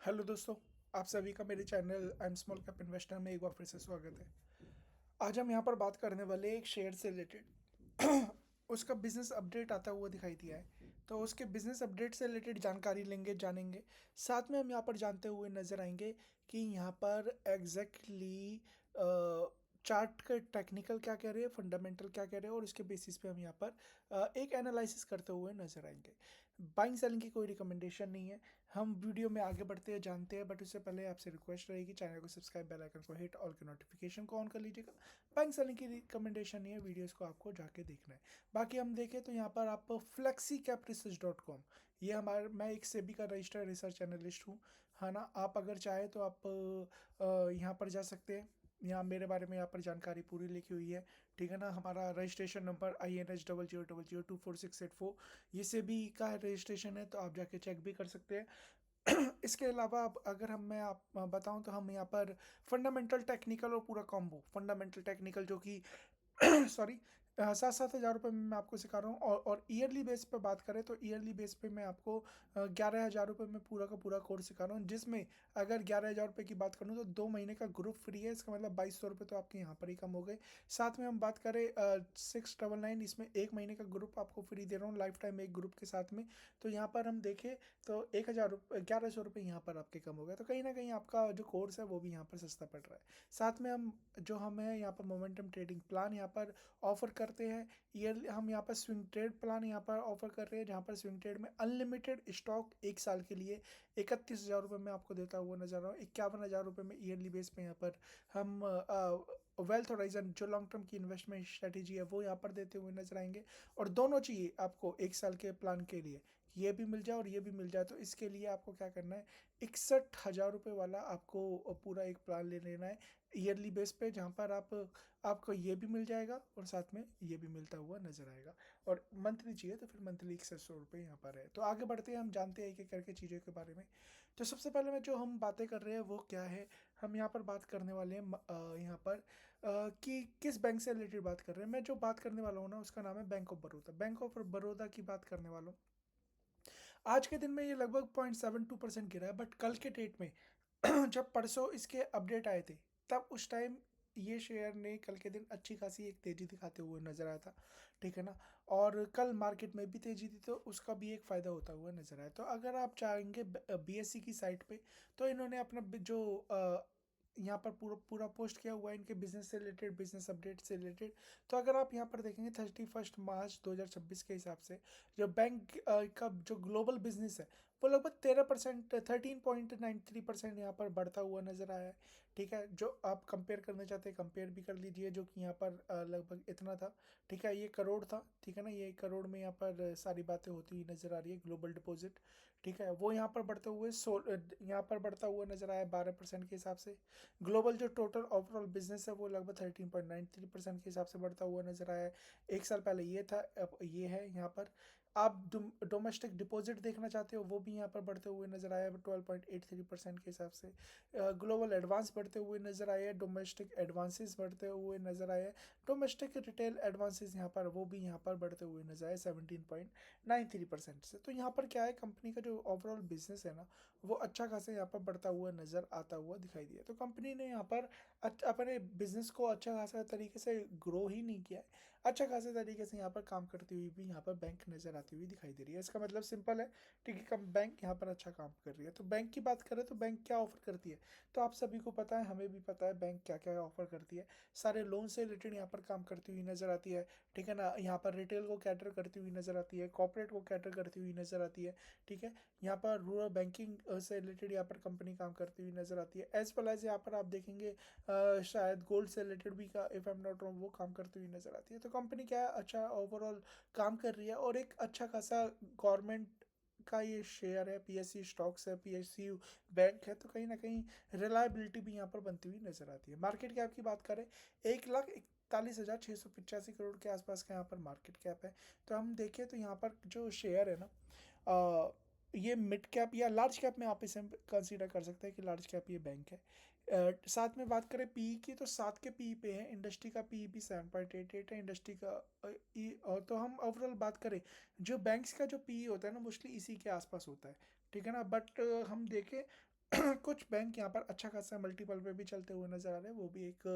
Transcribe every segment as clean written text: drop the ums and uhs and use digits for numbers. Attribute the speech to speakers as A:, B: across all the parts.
A: Hello दोस्तों, आप सभी का मेरे channel I am small cap investor में एक बार फिर से स्वागत है। आज हम यहाँ पर बात करने वाले एक शेयर से रिलेटेड उसका बिजनेस अपडेट आता हुआ दिखाई दिया है, तो उसके बिजनेस अपडेट से रिलेटेड जानकारी लेंगे, जानेंगे। साथ में हम यहाँ पर जानते हुए नजर आएंगे कि यहाँ पर एग्जैक्टली चार्ट का टेक्निकल क्या कह रहे हैं, फंडामेंटल क्या कह रहे हैं, और उसके बेसिस पे हम यहाँ पर एक एनालिसिस करते हुए नजर आएंगे। बाइंग सेलिंग की कोई रिकमेंडेशन नहीं है। हम वीडियो में आगे बढ़ते हैं, जानते हैं, बट उससे पहले आपसे रिक्वेस्ट रहेगी, चैनल को सब्सक्राइब, बेल आइकन को हिट, ऑल के नोटिफिकेशन को ऑन कर लीजिएगा। बाइंग सेलिंग की रिकमेंडेशन नहीं है, वीडियोस को आपको जाके देखना है। बाकी हम देखें तो यहाँ पर आप flexicapresearch.com, ये हमारे, मैं एक सेबी का रजिस्टर्ड रिसर्च एनालिस्ट हूँ, है ना। आप अगर चाहे तो आप यहाँ पर जा सकते हैं। यहाँ मेरे बारे में यहाँ पर जानकारी पूरी लिखी हुई है, ठीक है ना। हमारा रजिस्ट्रेशन नंबर INH00002468 ये सेबी का रजिस्ट्रेशन है, तो आप जाके चेक भी कर सकते हैं। इसके अलावा अब अगर हम मैं आप बताऊं तो हम यहाँ पर फंडामेंटल टेक्निकल और पूरा कॉम्बो, फंडामेंटल टेक्निकल जो कि सॉरी 7,000 रुपये में मैं आपको सिखा रहा हूँ, और ईयरली बेस पे बात करें तो ईयरली बेस पे मैं आपको 11,000 रुपये में पूरा का पूरा कोर्स सिखा रहा हूँ, जिसमें अगर 11,000 रुपये की बात करूँ तो 2 महीने का ग्रुप फ्री है। इसका मतलब 2,200 रुपये तो आपके यहाँ पर ही कम हो गए। साथ में हम बात करें 699, इसमें 1 महीने का ग्रुप आपको फ्री दे रहा हूँ, लाइफ टाइम एक ग्रुप के साथ में। तो यहाँ पर हम देखें तो 1,000 रुपये, 1,100 रुपये यहाँ पर आपके कम हो गए, तो कहीं ना कहीं आपका जो कोर्स है वो भी यहाँ पर सस्ता पड़ रहा है। साथ में हमें यहाँ पर मोमेंटम ट्रेडिंग प्लान यहाँ पर ऑफर करते हैं। ईयरली हम यहाँ पर स्विंग ट्रेड प्लान यहाँ पर ऑफर कर रहे हैं, जहाँ पर स्विंग ट्रेड में अनलिमिटेड स्टॉक 1 साल के लिए 31,000 रुपये में आपको देता हुआ नजर आ रहा हूँ। 51,000 रुपये में ईयरली बेस पे यहाँ पर हम वेल्थ होराइजन जो लॉन्ग टर्म की इन्वेस्टमेंट स्ट्रेटेजी है वो यहाँ पर देते हुए नजर आएंगे। और दोनों चाहिए आपको 1 साल के प्लान के लिए, ये भी मिल जाए और ये भी मिल जाए, तो इसके लिए आपको क्या करना है, 61,000 रुपये वाला आपको पूरा एक प्लान ले लेना है ईयरली बेस पे, जहाँ पर आपको ये भी मिल जाएगा और साथ में ये भी मिलता हुआ नजर आएगा। और मंथली चाहिए तो फिर मंथली 6100 रुपये यहाँ पर है। तो आगे बढ़ते हैं, हम जानते हैं एक एक करके चीज़ों के बारे में। तो सबसे पहले में जो हम बातें कर रहे हैं वो क्या है, हम यहाँ पर बात करने वाले हैं यहाँ पर कि किस बैंक से रिलेटेड बात कर रहे हैं। मैं जो बात करने वाला हूँ ना, उसका नाम है bank of Baroda. Bank of Baroda की बात करने वाला हूँ। आज के दिन में ये लगभग 0.72% गिरा है, बट कल के डेट में जब परसों इसके अपडेट आए थे, तब उस टाइम ये शेयर ने कल के दिन अच्छी खासी एक तेजी दिखाते हुए नजर आया था, ठीक है ना। और कल मार्केट में भी तेजी थी, तो उसका भी एक फायदा होता हुआ नजर आया। तो अगर आप चाहेंगे BSE की साइट पे, तो इन्होंने अपना जो यहाँ पर पूरा पूरा पोस्ट किया हुआ है इनके बिजनेस से रिलेटेड, बिजनेस अपडेट से रिलेटेड। तो अगर आप यहाँ पर देखेंगे 31 मार्च 2026 के हिसाब से जो बैंक का जो ग्लोबल बिजनेस है वो लगभग 13%, 13.93% यहाँ पर बढ़ता हुआ नजर आया है, ठीक है। जो आप कंपेयर करना चाहते हैं कंपेयर भी कर लीजिए, जो कि यहाँ पर लगभग इतना था, ठीक है। ये करोड़ था, ठीक है ना। ये करोड़ में यहाँ पर सारी बातें होती हुई नजर आ रही है। ग्लोबल डिपॉजिट, ठीक है, वो यहाँ पर बढ़ते हुए यहाँ पर बढ़ता हुआ नजर आया 12% के हिसाब से। ग्लोबल जो टोटल ओवरऑल बिजनेस है वो लगभग 13.93% के हिसाब से बढ़ता हुआ नजर आया है। 1 साल पहले ये था, अब ये है यहाँ पर। आप डोमेस्टिक डिपॉजिट देखना चाहते हो, वो भी यहाँ पर बढ़ते हुए नजर आया 12.83% के हिसाब से। ग्लोबल एडवांस बढ़ते हुए नजर आए, डोमेस्टिक एडवांसेस बढ़ते हुए नजर आए, डोमेस्टिक रिटेल एडवांसेस यहाँ पर वो भी यहाँ पर बढ़ते हुए नजर आए 17.93% से। तो यहाँ पर क्या है, कंपनी का जो ओवरऑल बिजनेस है ना वो अच्छा खासा यहाँ पर बढ़ता हुआ नजर आता हुआ दिखाई दिया। तो कंपनी ने यहाँ पर अपने बिजनेस को अच्छा खासा तरीके से ग्रो ही नहीं किया है, अच्छा खासे तरीके से यहाँ पर काम करती हुई भी यहाँ पर बैंक नजर आती हुई दिखाई दे रही है। इसका मतलब सिंपल है, ठीक है, कम बैंक यहाँ पर अच्छा काम कर रही है। तो बैंक की बात करें तो बैंक क्या ऑफर करती है, तो आप सभी को पता है, हमें भी पता है बैंक क्या क्या ऑफर करती है। सारे लोन से रिलेटेड यहाँ पर काम करती हुई नजर आती है, ठीक है ना। यहाँ पर रिटेल को कैटर करती हुई नजर आती है, कॉर्पोरेट को कैटर करती हुई नजर आती है, ठीक है। यहाँ पर रूरल बैंकिंग से रिलेटेड यहाँ पर कंपनी काम करती हुई नजर आती है, एज वेल एज यहाँ पर आप देखेंगे शायद गोल्ड से रिलेटेड भी का, if I am not wrong, वो काम करती हुई नजर आती है। तो कंपनी क्या है, अच्छा ओवरऑल काम कर रही है, और एक अच्छा खासा गवर्नमेंट का ये शेयर है, PSU स्टॉक्स है, PSU बैंक है, तो कहीं ना कहीं रिलायबिलिटी भी यहाँ पर बनती हुई नजर आती है। मार्केट कैप की बात करें, 1,41,685 करोड़ के आसपास का यहाँ पर मार्केट कैप है। तो हम देखें तो यहाँ पर जो शेयर है ना, ये मिड कैप या लार्ज कैप में आप इसे कंसीडर कर सकते हैं कि लार्ज कैप ये बैंक है। साथ में बात करें पीई की, तो 7 के पीई पे है, इंडस्ट्री का पीई भी 7.88 है, इंडस्ट्री का और तो हम ओवरऑल बात करें, जो बैंक्स का जो पीई होता है ना मोस्टली इसी के आसपास होता है, ठीक है ना। बट हम देखें कुछ बैंक यहाँ पर अच्छा खासा मल्टीपल पे भी चलते हुए नज़र आ रहे हैं, वो भी एक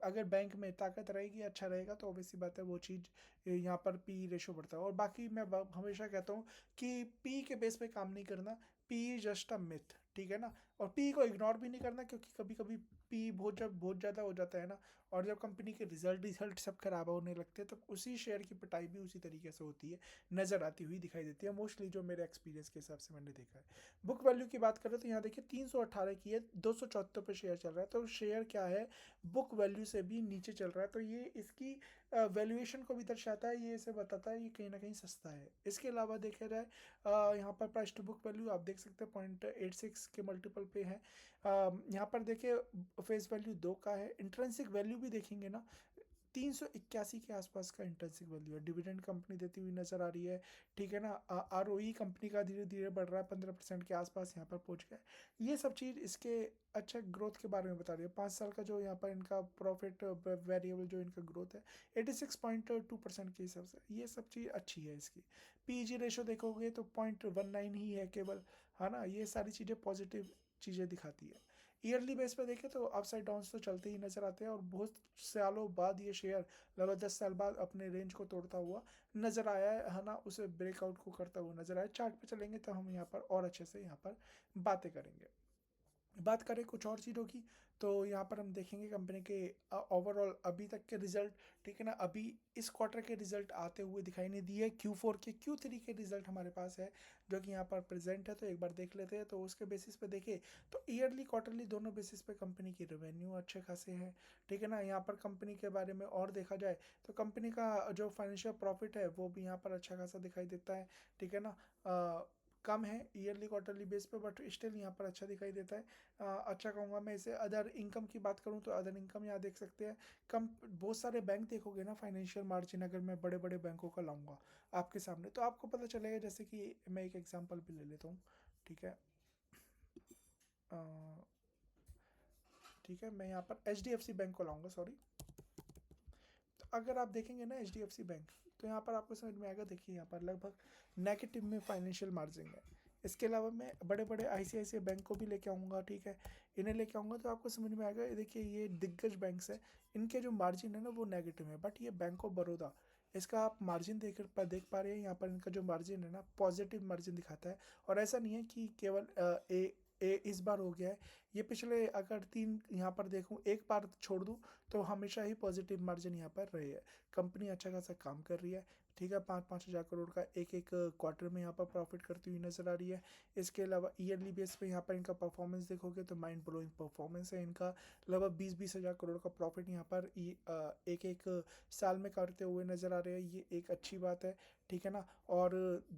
A: अगर बैंक में ताकत रहेगी, अच्छा रहेगा, तो ऑब्वियसली बात है वो चीज़ यहाँ पर पी रेशो बढ़ता है। और बाकी मैं हमेशा कहता हूँ कि पी के बेस पे काम नहीं करना, पी जस्ट अ मिथ, ठीक है ना। और पी को इग्नोर भी नहीं करना, क्योंकि कभी कभी पी जब बहुत ज़्यादा हो जाता है ना, और जब कंपनी के रिजल्ट सब खराब होने लगते हैं, तब उसी शेयर की पिटाई भी उसी तरीके से होती है, नज़र आती हुई दिखाई देती है, मोस्टली जो मेरे एक्सपीरियंस के हिसाब से मैंने देखा है। बुक वैल्यू की बात करें तो यहाँ देखिए 318 की है, 274 पे शेयर चल रहा है, तो शेयर क्या है, बुक वैल्यू से भी नीचे चल रहा है, तो ये इसकी वैल्यूएशन को भी दर्शाता है, ये इसे बताता है ये कहीं ना कहीं सस्ता है। इसके अलावा देखा जाए यहाँ पर प्राइस टू बुक वैल्यू आप देख सकते हैं 0.86 के मल्टीपल पे है। यहाँ पर देखिए फेस वैल्यू 2 का है, इंट्रेंसिक वैल्यू भी देखेंगे ना 381 के आसपास का इंट्रेंसिक वैल्यू है, डिविडेंड कंपनी देती हुई नजर आ रही है, ठीक है ना। आरओई कंपनी का धीरे धीरे बढ़ रहा है, 15% के आसपास यहाँ पर पहुँच गया है। ये सब चीज़ इसके अच्छा ग्रोथ के बारे में बता रही है। 5 साल का जो यहाँ पर इनका प्रॉफिट वेरिएबल जो इनका ग्रोथ है 86.2% के हिसाब से, ये सब चीज़ अच्छी है इसकी। पीजी रेशो देखोगे तो 0.19 ही है केवल, है ना। ये सारी चीज़ें पॉजिटिव चीज़ें दिखाती है। ईयरली बेस पे देखें तो अपसाइड डाउन्स तो चलते ही नजर आते हैं, और बहुत सालों बाद ये शेयर लगभग 10 साल बाद अपने रेंज को तोड़ता हुआ नजर आया है ना, उसे ब्रेकआउट को करता हुआ नजर आया। चार्ट पे चलेंगे तो हम यहाँ पर और अच्छे से यहाँ पर बातें करेंगे। बात करें कुछ और चीज़ों की, तो यहाँ पर हम देखेंगे कंपनी के ओवरऑल अभी तक के रिजल्ट, ठीक है ना। अभी इस क्वार्टर के रिजल्ट आते हुए दिखाई नहीं दिए, Q4 के Q3 के रिजल्ट हमारे पास है जो कि यहाँ पर प्रेजेंट है, तो एक बार देख लेते हैं। तो उसके बेसिस पे देखें तो ईयरली क्वार्टरली दोनों बेसिस पे कंपनी की रेवेन्यू अच्छे खासे हैं, ठीक है ना। यहाँ पर कंपनी के बारे में और देखा जाए तो कंपनी का जो फाइनेंशियल प्रॉफिट है वो भी यहाँ पर अच्छा खासा दिखाई देता है, ठीक है ना। कम है ईयरली क्वार्टरली बेस पे, बट स्टिल यहाँ पर अच्छा दिखाई देता है। अच्छा कहूँगा मैं इसे। अदर इनकम की बात करूँ तो अदर इनकम यहाँ देख सकते हैं कम। बहुत सारे बैंक देखोगे ना, फाइनेंशियल मार्जिन अगर मैं बड़े बड़े बैंकों का लाऊंगा आपके सामने, तो आपको पता चलेगा। जैसे कि मैं एक एग्जांपल भी ले लेता हूँ, ठीक है। अ, ठीक है, मैं यहाँ पर HDFC बैंक को लाऊंगा, सॉरी। तो अगर आप देखेंगे ना HDFC बैंक, तो यहाँ पर आपको समझ में आएगा। देखिए यहाँ पर लगभग नेगेटिव में फाइनेंशियल मार्जिन है। इसके अलावा मैं बड़े बड़े ICICI बैंक को भी लेके आऊँगा, ठीक है। इन्हें लेके आऊँगा तो आपको समझ में आएगा। ये देखिए ये दिग्गज बैंक्स है, इनके जो मार्जिन है ना वो नेगेटिव है, बट ये बैंक ऑफ बड़ौदा, इसका आप मार्जिन देख पा रहे हैं। यहाँ पर इनका जो मार्जिन है ना पॉजिटिव मार्जिन दिखाता है। और ऐसा नहीं है कि केवल इस बार हो गया है, ये पिछले अगर 3 यहाँ पर देखूँ, एक बार छोड़ दूँ तो हमेशा ही पॉजिटिव मार्जिन यहाँ पर रही है। कंपनी अच्छा खासा काम कर रही है, ठीक है। 5-5 हज़ार करोड़ का एक एक क्वार्टर में यहाँ पर प्रॉफिट करती हुई नजर आ रही है। इसके अलावा ईयरली बेस पे यहाँ पर इनका परफॉर्मेंस देखोगे तो माइंड ब्लोइंग परफॉर्मेंस है इनका। लगभग 20-20 हज़ार करोड़ का प्रॉफिट यहाँ पर एक एक साल में करते हुए नजर आ रहे हैं, ये एक अच्छी बात है, ठीक है ना। और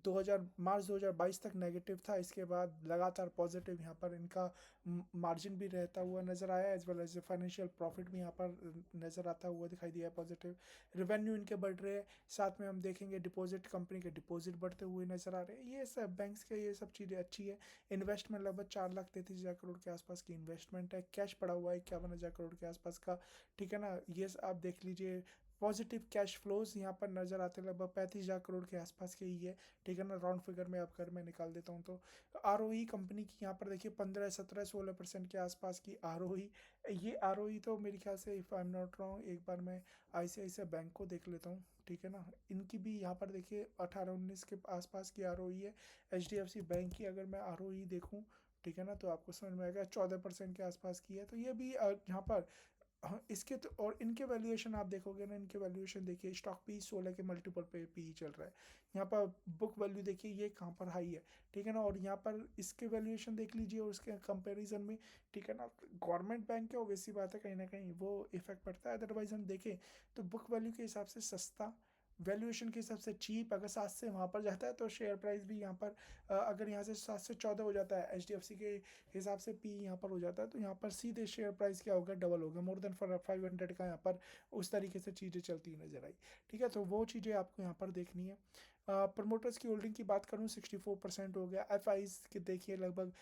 A: 2000 मार्च 2022 तक नेगेटिव था, इसके बाद लगातार पॉजिटिव यहाँ पर इनका मार्जिन भी रहता हुआ नजर आया, as well as financial profit भी यहाँ पर नजर आता हुआ दिखाई दिया है पॉजिटिव। रेवेन्यू इनके बढ़ रहे हैं, साथ में हम देखेंगे डिपॉजिट, कंपनी के डिपॉजिट बढ़ते हुए नजर आ रहे हैं। ये सब बैंक्स के ये सब चीज़ें अच्छी है। इन्वेस्टमेंट लगभग 4,33,000 करोड़ के आसपास की इन्वेस्टमेंट है। कैश पड़ा हुआ है 51,000 करोड़ के आसपास का, ठीक है ना। ये आप देख लीजिए। पॉजिटिव कैश फ्लोज यहाँ पर नजर आते हैं, लगभग 35,000 करोड़ के आसपास के ही है, ठीक है ना। राउंड फिगर में आप अगर मैं निकाल देता हूँ तो ROE कंपनी की यहाँ पर देखिए 15, 17, 16% के आसपास की ROE। ये ROE तो मेरे ख्याल से, if I am not wrong, एक बार मैं ICICI बैंक को देख लेता हूँ, ठीक है ना। इनकी भी यहाँ पर देखिए 18-19 के आसपास की ROE है। HDFC बैंक की अगर मैं ROE देखूँ, ठीक है ना, तो आपको समझ में आएगा 14% के आसपास की है। तो ये भी यहाँ पर हाँ, इसके तो और इनके वैल्यूएशन आप देखोगे ना, इनके वैल्यूएशन देखिए, स्टॉक भी 16 के मल्टीपल पे पी चल रहा है। यहाँ पर बुक वैल्यू देखिए ये कहाँ पर हाई है, ठीक है ना। और यहाँ पर इसके वैल्यूएशन देख लीजिए और उसके कंपैरिजन में, ठीक है ना। गवर्नमेंट बैंक है, ऑब्वियसली बात है, कहीं ना कहीं वो इफेक्ट पड़ता है। अदरवाइज हम देखें तो बुक वैल्यू के हिसाब से सस्ता, वैल्यूएशन के हिसाब से चीप। अगर 7 से वहाँ पर जाता है तो शेयर प्राइस भी यहाँ पर अगर यहाँ से 7 से 14 हो जाता है HDFC के हिसाब से, पी यहाँ पर हो जाता है, तो यहाँ पर सीधे शेयर प्राइस क्या होगा, डबल होगा, मोर देन 500 का यहाँ पर उस तरीके से चीज़ें चलती हुई नजर आई, ठीक है। तो वो चीज़ें आपको यहाँ पर देखनी है। प्रमोटर्स की होल्डिंग की बात करूँ 64% हो गया। FIs के देखिए लगभग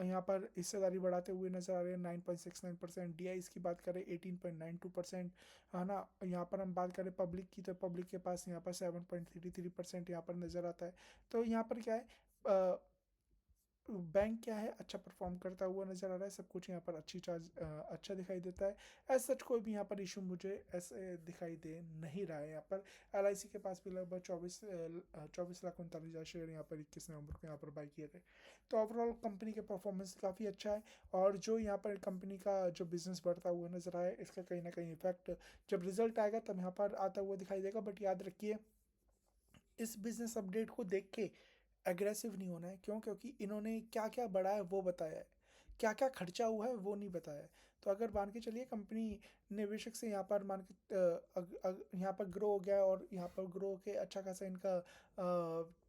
A: यहाँ पर हिस्सेदारी बढ़ाते हुए नजर आ रहे हैं 9.69%। DIs की बात करें 18.92%, है ना। यहाँ पर हम बात करें पब्लिक की, तो पब्लिक के पास यहाँ पर 7.33% यहाँ पर नजर आता है। तो यहाँ पर क्या है, बैंक क्या है, अच्छा परफॉर्म करता हुआ नज़र आ रहा है, सब कुछ यहाँ पर अच्छा दिखाई देता है। एज सच कोई भी यहाँ पर इशू मुझे ऐसे दिखाई दे नहीं रहा है। यहाँ पर LIC के पास भी लगभग 24,39,000 शेयर यहाँ पर 21 नवंबर को यहाँ पर बाई किए थे। तो ओवरऑल कंपनी के परफॉर्मेंस काफ़ी अच्छा है, और जो यहाँ पर कंपनी का जो बिजनेस बढ़ता हुआ नज़र आया, इसका कहीं ना कहीं इफेक्ट जब रिजल्ट आएगा तब यहाँ पर आता हुआ दिखाई देगा। बट याद रखिए, इस बिजनेस अपडेट को देख के एग्रेसिव नहीं होना है। क्यों? क्योंकि इन्होंने क्या क्या बढ़ाया है वो बताया है, क्या क्या खर्चा हुआ है वो नहीं बताया है। तो अगर मान के चलिए कंपनी निवेशक से यहाँ पर मान के यहाँ पर ग्रो हो गया, और यहाँ पर ग्रो के अच्छा खासा इनका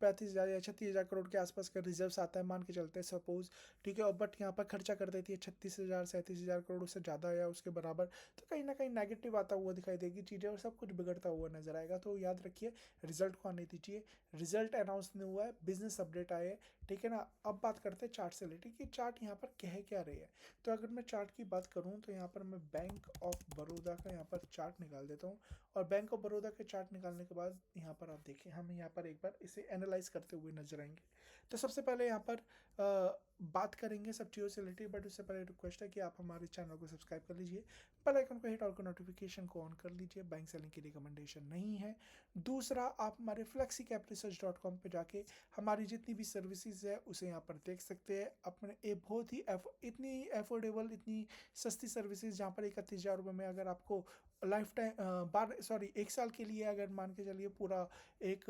A: 35,000 या 36,000 करोड़ के आसपास का रिजर्व्स आता है, मान के चलते हैं सपोज, ठीक है। और बट यहाँ पर खर्चा कर देती है 36,000 37,000 करोड़, उससे ज़्यादा या उसके बराबर, तो कहीं ना कहीं नेगेटिव आता हुआ दिखाई देगी चीज़ें, और सब कुछ बिगड़ता हुआ नजर आएगा। तो याद रखिए, रिजल्ट को आने दीजिए। रिजल्ट अनाउंस नहीं हुआ है, बिजनेस अपडेट आए है, ठीक है ना। अब बात करते हैं चार्ट से रिलेटेड कि चार्ट यहाँ पर कह क्या रही है। तो अगर मैं चार्ट की बात करूँ तो यहाँ पर मैं बैंक ऑफ बड़ौदा का यहाँ पर चार्ट निकाल देता हूँ, और बैंक ऑफ बड़ौदा के चार्ट निकालने के बाद यहाँ पर आप देखें, हम यहाँ पर एक बार इसे एनालाइज करते हुए नजर आएंगे। तो सबसे पहले यहाँ पर बात करेंगे सब चीज़ों से रिलेटेड, बट उससे पहले रिक्वेस्ट है कि आप हमारे चैनल को सब्सक्राइब कर लीजिए, बेल आइकन को हिट और नोटिफिकेशन को ऑन कर लीजिए। बैंक सेलिंग की रिकमेंडेशन नहीं है। दूसरा, आप हमारे flexicapresearch.com पे जाके हमारी जितनी भी सर्विसेज है उसे यहाँ पर देख सकते हैं। अपने एक बहुत ही इतनी एफोर्डेबल, इतनी सस्ती सर्विसेज, जहाँ पर 31,000 रुपये में अगर आपको लाइफ टाइम 1 साल के लिए अगर मान के चलिए पूरा एक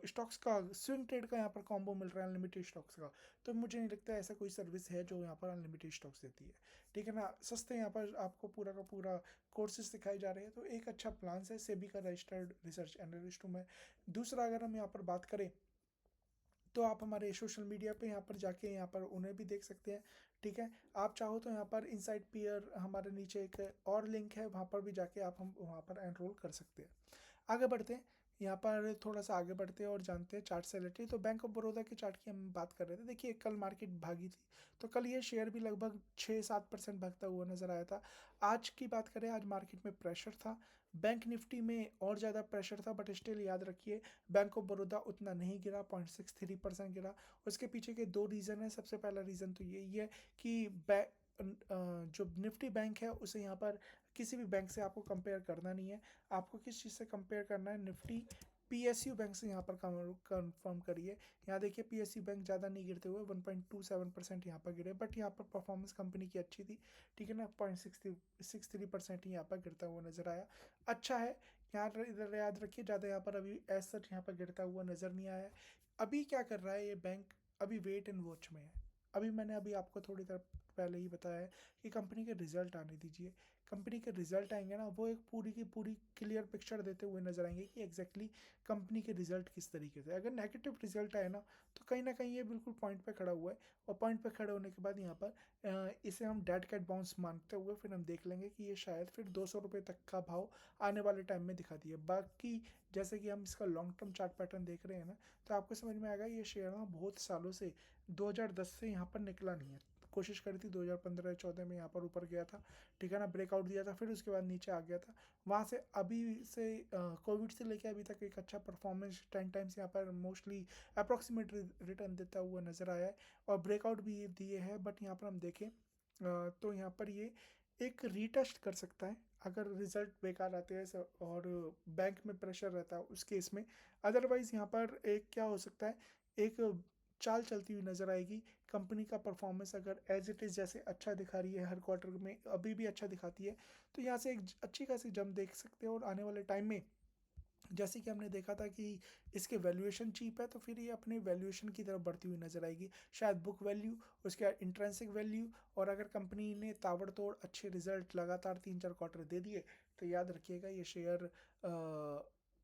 A: स्टॉक्स का स्विंग ट्रेड का यहाँ पर कॉम्बो मिल रहा है अनलिमिटेड स्टॉक्स का, तो मुझे नहीं लगता ऐसा कोई सर्विस है जो यहाँ पर अनलिमिटेड स्टॉक्स देती है, ठीक है ना। सस्ते यहाँ पर आपको पूरा का पूरा कोर्सेज दिखाई जा रहे हैं, तो एक अच्छा प्लान है। सेबी का रजिस्टर्ड रिसर्च एनालिस्ट हूँ मैं। दूसरा, अगर हम यहाँ पर बात करें तो आप हमारे सोशल मीडिया पे यहाँ पर जाके यहाँ पर उन्हें भी देख सकते हैं, ठीक है। आप चाहो तो यहाँ पर इनसाइड पीयर हमारे नीचे एक और लिंक है, वहाँ पर भी जाके आप हम वहाँ पर एनरोल कर सकते हैं। आगे बढ़ते हैं, यहाँ पर थोड़ा सा आगे बढ़ते हैं और जानते हैं चार्ट से रिलेटेड। तो बैंक ऑफ बड़ौदा के चार्ट की हम बात कर रहे थे। देखिए, कल मार्केट भागी थी, तो कल ये शेयर भी लगभग 6-7% भागता हुआ नजर आया था। आज की बात करें, आज मार्केट में प्रेशर था, बैंक निफ्टी में और ज़्यादा प्रेशर था, बट स्टिल याद रखिए बैंक ऑफ बड़ौदा उतना नहीं गिरा, 0.63% गिरा। उसके पीछे के दो रीज़न है। सबसे पहला रीज़न तो यही है कि जो निफ्टी बैंक है उसे यहाँ पर किसी भी बैंक से आपको कंपेयर करना नहीं है। आपको किस चीज़ से कंपेयर करना है? निफ्टी PSU बैंक से यहाँ पर कंफर्म करिए। यहाँ देखिए, PSU बैंक ज़्यादा नहीं गिरते हुए 1.27% यहाँ पर गिरे, बट यहाँ पर परफॉर्मेंस कंपनी की अच्छी थी, ठीक है ना। 0.63% ही यहाँ पर गिरता हुआ नजर आया, अच्छा है। यहाँ इधर याद रखिए, ज़्यादा यहाँ पर अभी एज सच यहाँ पर गिरता हुआ नज़र नहीं आया है। अभी क्या कर रहा है ये बैंक? अभी वेट एंड वॉच में है। मैंने अभी आपको थोड़ी देर पहले ही बताया है कि कंपनी के रिजल्ट आने दीजिए। कंपनी के रिजल्ट आएंगे ना, वो एक पूरी की पूरी क्लियर पिक्चर देते हुए नजर आएंगे कि एग्जैक्टली कंपनी के रिजल्ट किस तरीके से। अगर नेगेटिव रिजल्ट आए ना, तो कहीं ना कहीं ये बिल्कुल पॉइंट पे खड़ा हुआ है, और पॉइंट पे खड़े होने के बाद यहाँ पर इसे हम डेड कैट बाउंस मानते हुए फिर हम देख लेंगे कि ये शायद फिर 200 रुपये तक का भाव आने वाले टाइम में दिखा दिए। बाकी जैसे कि हम इसका लॉन्ग टर्म चार्ट पैटर्न देख रहे हैं ना, तो आपको समझ में आएगा ये शेयर ना बहुत सालों से 2010 से यहाँ पर निकला नहीं है। कोशिश करी थी 2015-14 में, यहाँ पर ऊपर गया था, ठीक है ना, ब्रेकआउट दिया था, फिर उसके बाद नीचे आ गया था। वहाँ से अभी से कोविड से लेकर अभी तक एक अच्छा परफॉर्मेंस 10 टाइम्स यहाँ पर मोस्टली अप्रॉक्सीमेट रिटर्न देता हुआ नजर आया है, और ब्रेकआउट भी दिए है। बट यहाँ पर हम देखें तो यहाँ पर ये एक रीटेस्ट कर सकता है अगर रिजल्ट बेकार आते हैं और बैंक में प्रेशर रहता है उस केस में। अदरवाइज यहाँ पर एक क्या हो सकता है, एक चाल चलती हुई नजर आएगी। कंपनी का परफॉर्मेंस अगर एज इट इज़ जैसे अच्छा दिखा रही है, हर क्वार्टर में अभी भी अच्छा दिखाती है, तो यहाँ से एक अच्छी खासी जंप देख सकते हैं। और आने वाले टाइम में जैसे कि हमने देखा था कि इसके वैल्यूएशन चीप है, तो फिर ये अपने वैल्यूएशन की तरफ बढ़ती हुई नजर आएगी, शायद बुक वैल्यू, उसके बाद इंट्रेंसिक वैल्यू। और अगर कंपनी ने ताबड़तोड़ अच्छे रिजल्ट लगातार 3-4 क्वार्टर दे दिए, तो याद रखिएगा ये शेयर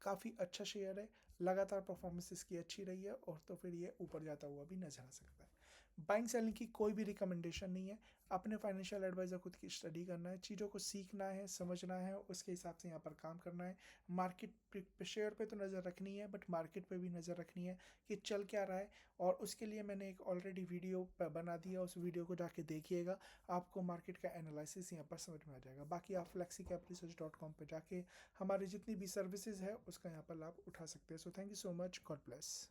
A: काफ़ी अच्छा शेयर है, लगातार परफॉर्मेंस इसकी अच्छी रही है, और तो फिर ये ऊपर जाता हुआ भी नजर आ सकता है। बाइंग सेलिंग की कोई भी रिकमेंडेशन नहीं है। अपने फाइनेंशियल एडवाइज़र खुद की स्टडी करना है, चीज़ों को सीखना है, समझना है, उसके हिसाब से यहाँ पर काम करना है। मार्केट पे शेयर पे तो नज़र रखनी है, बट मार्केट पे भी नज़र रखनी है कि चल क्या रहा है। और उसके लिए मैंने एक ऑलरेडी वीडियो बना दिया, उस वीडियो को जाके देखिएगा, आपको मार्केट का एनालिसिस यहाँ पर समझ में आ जाएगा। बाकी आप flexicapresearch.com पे जाके हमारी जितनी भी सर्विसेज है उसका यहाँ पर लाभ उठा सकते हैं। So thank you so much, God bless.